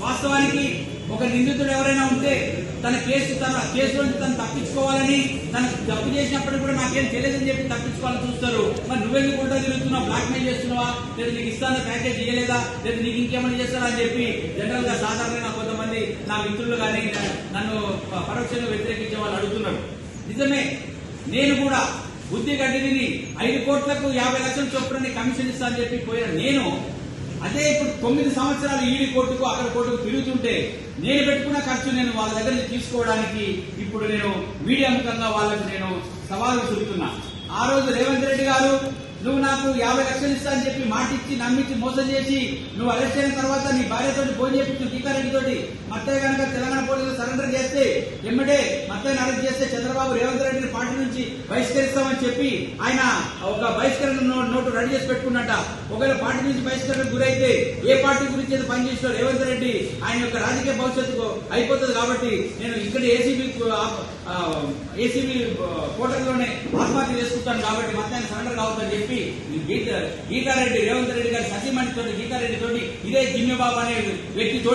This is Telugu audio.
వాస్తవానికి ఒక నిందితుడు ఎవరైనా ఉంటే తన కేసు నుంచి తను తప్పించుకోవాలని తను తప్పు చేసినప్పటికీ కూడా నాకేం తెలియదని చెప్పి తప్పించుకోవాలని చూస్తారు. మరి నువ్వెందుకు ఉల్టా తిరుగుతున్నావు, బ్లాక్మెయిల్ చేస్తున్నావా, లేదా నీకు ఇస్తాన ప్యాకేజ్ చేయలేదా, లేదా నీకు ఇంకేమైనా చేస్తారా అని చెప్పి జనరల్ గా సాధారణంగా కొంతమంది నా మిత్రులు కానీ నన్ను పరోక్షంగా వ్యతిరేకించే వాళ్ళు అడుగుతున్నారు. నిజమే, నేను కూడా బుద్ధి గడ్డిని 5 కోట్లకు 50 లక్షల చొప్పున కమిషన్ ఇస్తా అని చెప్పి పోయిన నేను అదే ఇప్పుడు 9 సంవత్సరాలు ఈడి కోర్టుకు అక్కడ కోర్టుకు తిరుగుతుంటే నేను పెట్టుకున్న ఖర్చు నేను వాళ్ళ దగ్గర నుంచి తీసుకోవడానికి ఇప్పుడు నేను మీడియా ముఖంగా వాళ్ళకు నేను సవాల్ విసురుతున్నా. ఆ రోజు రేవంత్ రెడ్డి గారు నువ్వు నాకు 50 లక్షలు ఇస్తా అని చెప్పి మాటిచ్చి నమ్మించి మోసం చేసి నువ్వు అరెస్ట్ అయిన తర్వాత నీ భార్యతో ఫోన్ చేపించు గీతారెడ్డి తోటి మత్తయ్య కనుక తెలంగాణ పోలీసులు సరెండర్ చేస్తే ఎమ్మడే మత్తయ్యని అరెస్ట్ చేస్తే చంద్రబాబు రేవంత్ రెడ్డిని పార్టీ నుంచి బహిష్కరిస్తామని చెప్పి ఆయన ఒక బహిష్కరణ నోటు రెడీ చేసి పెట్టుకున్నట్ట. ఒకవేళ పార్టీ నుంచి బహిష్కరణకు గురైతే ఏ పార్టీ గురించి అయితే పనిచేసిన రేవంత్ రెడ్డి ఆయన యొక్క రాజకీయ భవిష్యత్తు అయిపోతుంది. కాబట్టి నేను ఇక్కడ ఏసీబీ పోర్టల్లోనే ఆత్మహత్య చేసుకుంటాను కాబట్టి మత్తయ్యని సరెండర్ కావద్దని చెప్పి గీతారెడ్డి రేవంత్ రెడ్డి గారి సతీమణితో గీతారెడ్డి తోటి ఇదే జిమ్మెబాబు అనే వ్యక్తితో